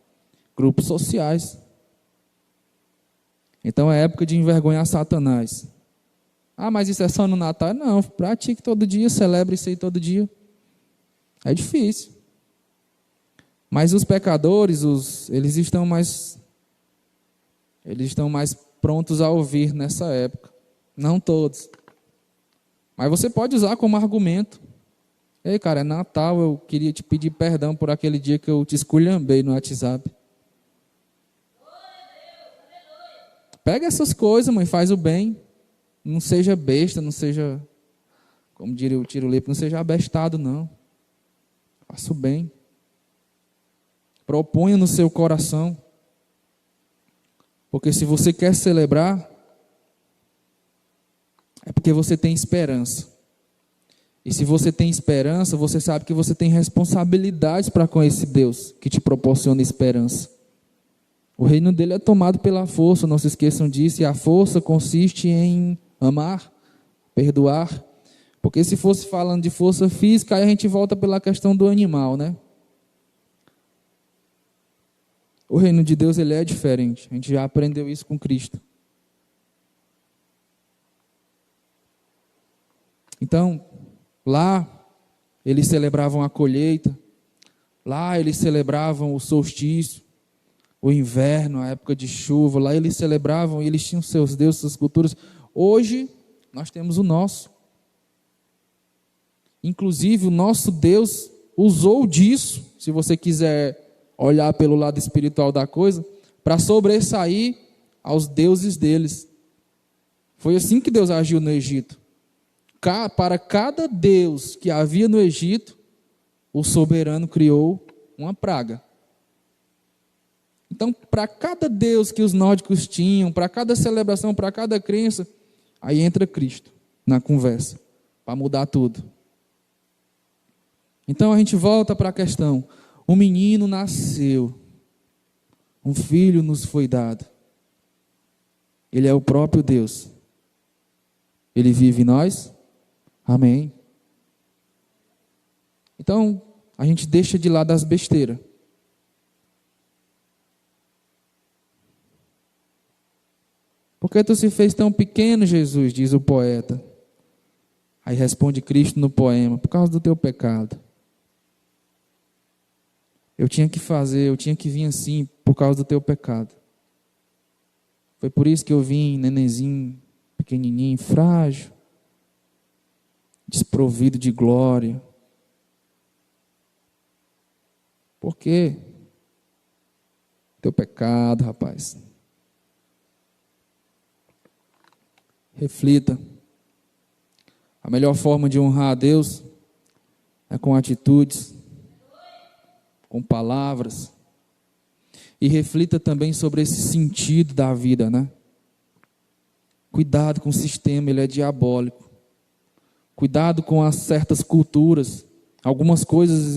grupos sociais. Então é época de envergonhar Satanás. Mas isso é só no Natal? Não, pratique todo dia, celebre isso aí todo dia. É difícil. Mas os pecadores, eles estão mais prontos a ouvir nessa época. Não todos. Mas você pode usar como argumento. Ei, cara, é Natal, eu queria te pedir perdão por aquele dia que eu te esculhambei no WhatsApp. Pega essas coisas, mãe, faz o bem. Não seja besta, não seja, como diria o Tiro Lipo, não seja abestado, não. Faça o bem. Proponha no seu coração. Porque se você quer celebrar, é porque você tem esperança. E se você tem esperança, você sabe que você tem responsabilidades para com esse Deus que te proporciona esperança. O reino dele é tomado pela força, não se esqueçam disso. E a força consiste em amar, perdoar. Porque se fosse falando de força física, aí a gente volta pela questão do animal, né? O reino de Deus, ele é diferente. A gente já aprendeu isso com Cristo. Então, lá, eles celebravam a colheita. Lá, eles celebravam o solstício, o inverno, a época de chuva. Lá, eles celebravam e eles tinham seus deuses, suas culturas. Hoje, nós temos o nosso. Inclusive, o nosso Deus usou disso, se você quiser olhar pelo lado espiritual da coisa, para sobressair aos deuses deles. Foi assim que Deus agiu no Egito. Para cada deus que havia no Egito, o soberano criou uma praga. Então, para cada deus que os nórdicos tinham, para cada celebração, para cada crença, aí entra Cristo na conversa, para mudar tudo. Então a gente volta para a questão. Um menino nasceu, um filho nos foi dado. Ele é o próprio Deus. Ele vive em nós. Amém. Então, a gente deixa de lado as besteiras. Por que tu se fez tão pequeno, Jesus? Diz o poeta. Aí responde Cristo no poema: por causa do teu pecado. Eu tinha que fazer, eu tinha que vir assim por causa do teu pecado. Foi por isso que eu vim nenenzinho, pequenininho, frágil, desprovido de glória. Por quê? Teu pecado, rapaz. Reflita. A melhor forma de honrar a Deus é com atitudes, com palavras. E reflita também sobre esse sentido da vida, né? Cuidado com o sistema, ele é diabólico. Cuidado com as certas culturas. Algumas coisas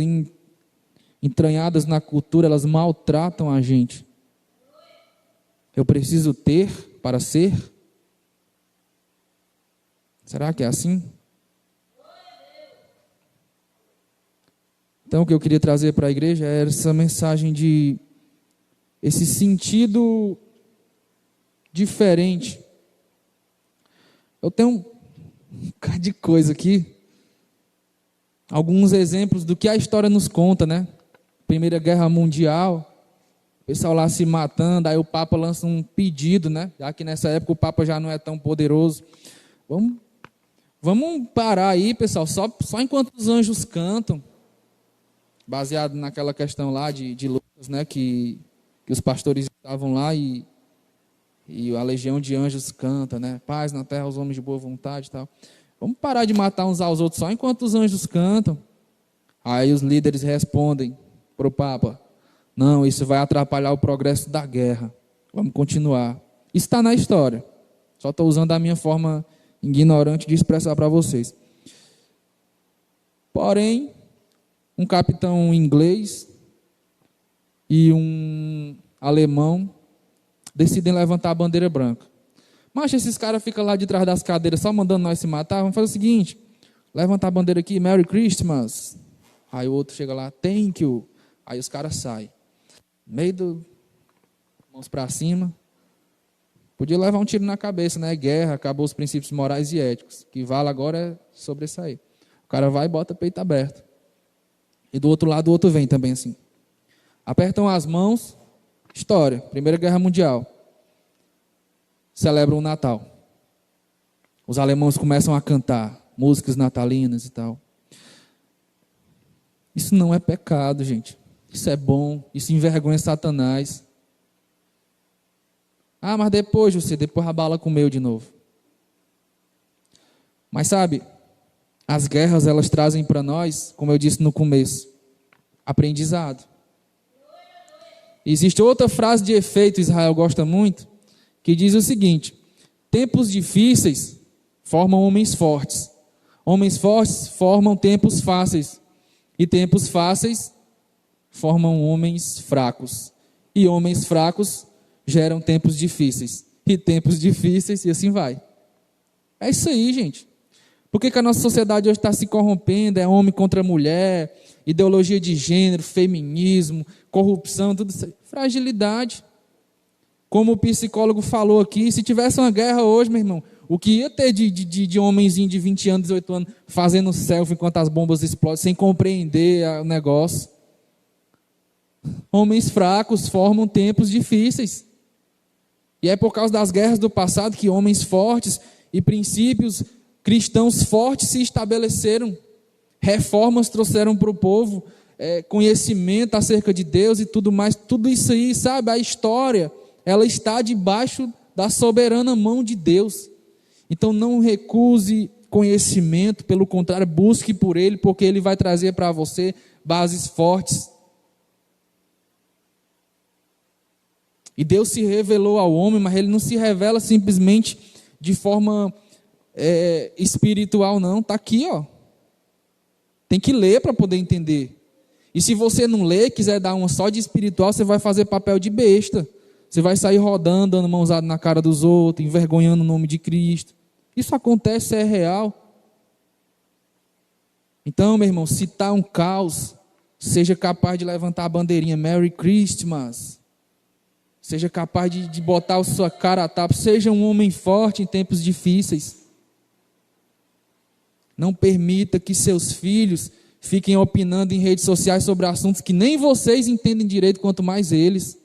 entranhadas na cultura, elas maltratam a gente. Eu preciso ter para ser? Será que é assim? Então, o que eu queria trazer para a igreja era essa mensagem de esse sentido diferente. Eu tenho um bocado de coisa aqui, alguns exemplos do que a história nos conta, né? Primeira Guerra Mundial, o pessoal lá se matando, aí o Papa lança um pedido, né? Já que nessa época o Papa já não é tão poderoso. Vamos parar aí, pessoal, só enquanto os anjos cantam, baseado naquela questão lá de Lucas, né? Que os pastores estavam lá e a legião de anjos canta, né? Paz na terra aos homens de boa vontade e tal. Vamos parar de matar uns aos outros só enquanto os anjos cantam. Aí os líderes respondem para o Papa: não, isso vai atrapalhar o progresso da guerra. Vamos continuar. Isso está na história. Só estou usando a minha forma ignorante de expressar para vocês. Porém, um capitão inglês e um alemão decidem levantar a bandeira branca. Mas esses caras ficam lá de trás das cadeiras só mandando nós se matar. Vamos fazer o seguinte: levantar a bandeira aqui, Merry Christmas. Aí o outro chega lá, thank you. Aí os caras saem. Meio do... mãos para cima. Podia levar um tiro na cabeça, né? Guerra, acabou os princípios morais e éticos. O que vale agora é sobressair. O cara vai e bota o peito aberto. E do outro lado o outro vem também assim. Apertam as mãos. História, Primeira Guerra Mundial. Celebram o Natal. Os alemães começam a cantar músicas natalinas e tal. Isso não é pecado, gente. Isso é bom. Isso envergonha Satanás. Ah, mas depois a bala comeu de novo. Mas sabe, as guerras elas trazem para nós, como eu disse no começo, aprendizado. Existe outra frase de efeito, Israel gosta muito, que diz o seguinte: tempos difíceis formam homens fortes. Homens fortes formam tempos fáceis. E tempos fáceis formam homens fracos. E homens fracos geram tempos difíceis. E tempos difíceis, e assim vai. É isso aí, gente. Por que a nossa sociedade hoje está se corrompendo? É homem contra mulher, ideologia de gênero, feminismo, corrupção, tudo isso. Fragilidade. Como o psicólogo falou aqui, se tivesse uma guerra hoje, meu irmão, o que ia ter de homenzinho de 20 anos, 18 anos, fazendo selfie enquanto as bombas explodem, sem compreender o negócio. Homens fracos formam tempos difíceis. E é por causa das guerras do passado que homens fortes e princípios cristãos fortes se estabeleceram. Reformas trouxeram para o povo conhecimento acerca de Deus e tudo mais. Tudo isso aí, sabe? A história, ela está debaixo da soberana mão de Deus. Então não recuse conhecimento, pelo contrário, busque por ele, porque ele vai trazer para você bases fortes. E Deus se revelou ao homem, mas ele não se revela simplesmente de forma espiritual, não. Está aqui, ó. Tem que ler para poder entender. E se você não ler, quiser dar uma só de espiritual, você vai fazer papel de besta. Você vai sair rodando, dando mãozada na cara dos outros, envergonhando o nome de Cristo. Isso acontece, é real. Então, meu irmão, se está um caos, seja capaz de levantar a bandeirinha Merry Christmas. Seja capaz de botar a sua cara a tapa. Seja um homem forte em tempos difíceis. Não permita que seus filhos fiquem opinando em redes sociais sobre assuntos que nem vocês entendem direito, quanto mais eles.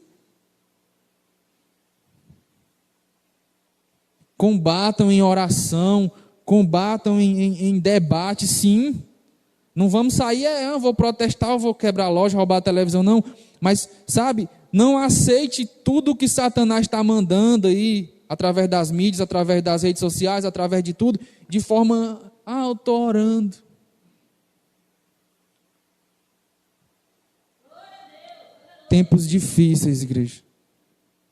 Combatam em oração, combatam em debate, sim. Não vamos sair, eu vou protestar, eu vou quebrar a loja, roubar a televisão, não. Mas, sabe, não aceite tudo que Satanás está mandando aí, através das mídias, através das redes sociais, através de tudo, de forma, eu estou orando. Tempos difíceis, igreja,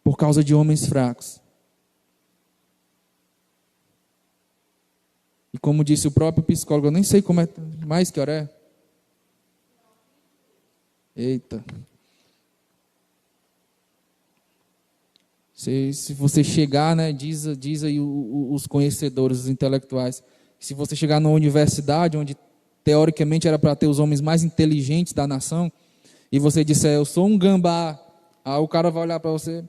por causa de homens fracos. E como disse o próprio psicólogo, eu nem sei como é, mais que hora é. Eita. Se você chegar, né, diz aí os conhecedores, os intelectuais, se você chegar numa universidade, onde teoricamente era para ter os homens mais inteligentes da nação, e você disser, eu sou um gambá, aí o cara vai olhar para você,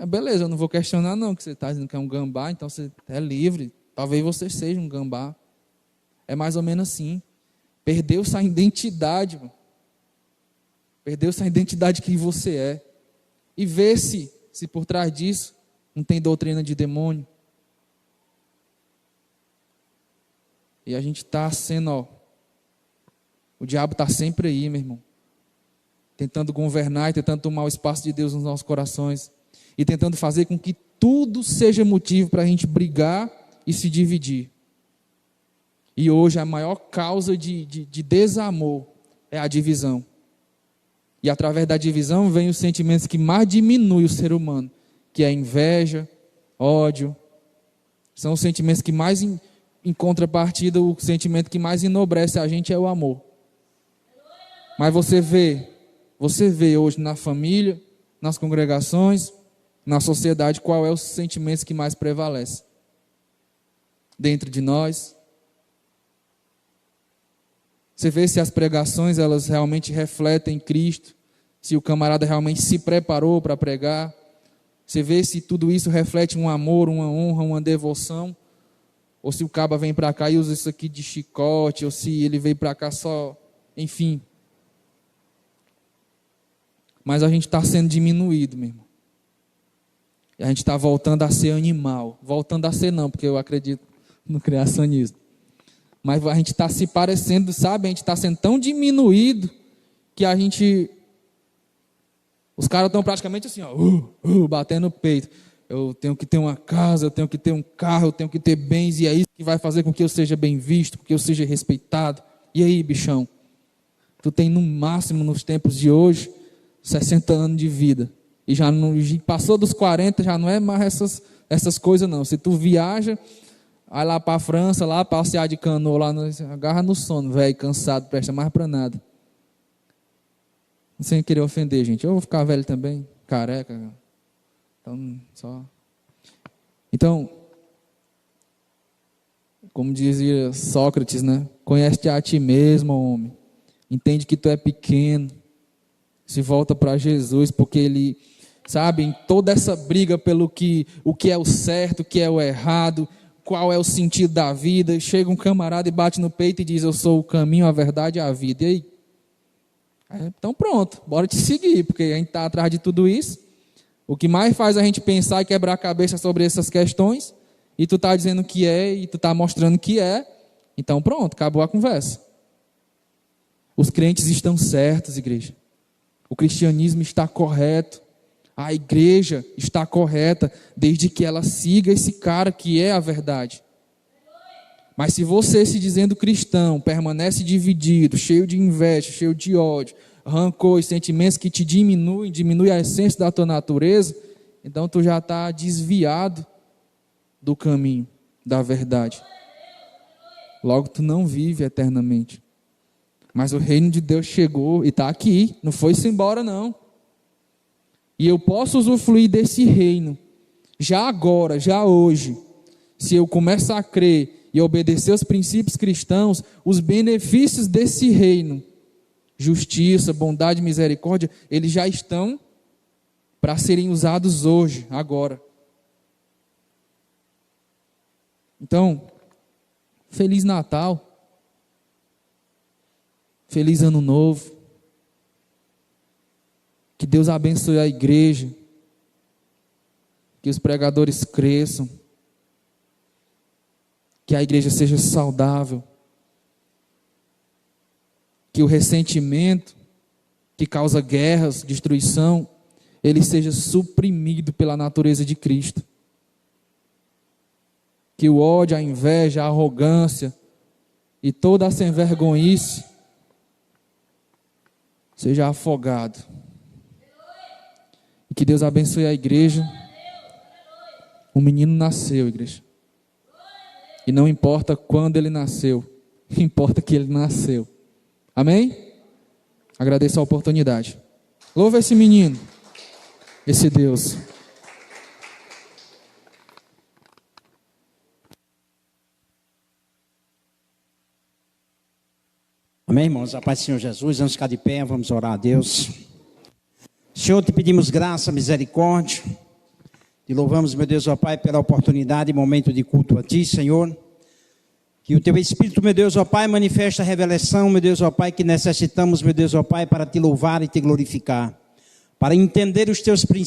beleza, eu não vou questionar não, que você está dizendo que é um gambá, então você é livre. Talvez você seja um gambá. É mais ou menos assim. Perdeu-se a identidade. Perdeu-se a identidade que você é. E vê se por trás disso não tem doutrina de demônio. E a gente está sendo, o diabo está sempre aí, meu irmão. Tentando governar e tentando tomar o espaço de Deus nos nossos corações. E tentando fazer com que tudo seja motivo para a gente brigar e se dividir. E hoje a maior causa de desamor é a divisão. E através da divisão vem os sentimentos que mais diminuem o ser humano, que é inveja, ódio. São os sentimentos que mais, em contrapartida, o sentimento que mais enobrece a gente é o amor. Mas você vê hoje na família, nas congregações, na sociedade, qual é o sentimento que mais prevalece dentro de nós. Você vê se as pregações elas realmente refletem Cristo, se o camarada realmente se preparou para pregar. Você vê se tudo isso reflete um amor, uma honra, uma devoção, ou se o caba vem para cá e usa isso aqui de chicote, ou se ele veio para cá só, enfim. Mas a gente está sendo diminuído, meu irmão. E a gente está voltando a ser animal. Voltando a ser não, porque eu acredito no criacionismo. Mas a gente está se parecendo, sabe? A gente está sendo tão diminuído que a gente... Os caras estão praticamente assim, batendo no peito. Eu tenho que ter uma casa, eu tenho que ter um carro, eu tenho que ter bens, e é isso que vai fazer com que eu seja bem visto, com que eu seja respeitado. E aí, bichão? Tu tem no máximo, nos tempos de hoje, 60 anos de vida. E já passou dos 40, já não é mais essas coisas não. Se tu viaja, vai lá para a França, lá passear de canoa, lá agarra no sono, velho, cansado, presta mais para nada. Sem querer ofender, gente. Eu vou ficar velho também, careca. Então, como dizia Sócrates, né? Conhece-te a ti mesmo, homem. Entende que tu é pequeno. Se volta para Jesus, porque ele, sabe, em toda essa briga pelo o que é o certo, o que é o errado, qual é o sentido da vida, chega um camarada e bate no peito e diz, eu sou o caminho, a verdade e a vida. E aí? Então pronto, bora te seguir, porque a gente está atrás de tudo isso. O que mais faz a gente pensar e quebrar a cabeça sobre essas questões, e tu está dizendo que é, e tu está mostrando que é, então pronto, acabou a conversa. Os crentes estão certos, igreja. O cristianismo está correto. A igreja está correta, desde que ela siga esse cara que é a verdade. Mas se você, se dizendo cristão, permanece dividido, cheio de inveja, cheio de ódio, rancor e sentimentos que te diminui a essência da tua natureza, então tu já está desviado do caminho, da verdade. Logo tu não vive eternamente. Mas o reino de Deus chegou e está aqui, não foi-se embora não. E eu posso usufruir desse reino, já agora, já hoje, se eu começar a crer e obedecer aos princípios cristãos, os benefícios desse reino, justiça, bondade e misericórdia, eles já estão para serem usados hoje, agora. Então, Feliz Natal. Feliz ano novo. Que Deus abençoe a igreja. Que os pregadores cresçam. Que a igreja seja saudável. Que o ressentimento que causa guerras, destruição, ele seja suprimido pela natureza de Cristo. Que o ódio, a inveja, a arrogância e toda a sem-vergonhice seja afogado. E que Deus abençoe a igreja. Um menino nasceu, igreja. E não importa quando ele nasceu, importa que ele nasceu. Amém? Agradeço a oportunidade. Louva esse menino, esse Deus. Amém, irmãos? A paz do Senhor Jesus. Vamos ficar de pé, vamos orar a Deus. Senhor, te pedimos graça, misericórdia. Te louvamos, meu Deus, ó Pai, pela oportunidade e momento de culto a Ti, Senhor. Que o Teu Espírito, meu Deus, ó Pai, manifeste a revelação, meu Deus, ó Pai, que necessitamos, meu Deus, ó Pai, para Te louvar e Te glorificar. Para entender os Teus princípios.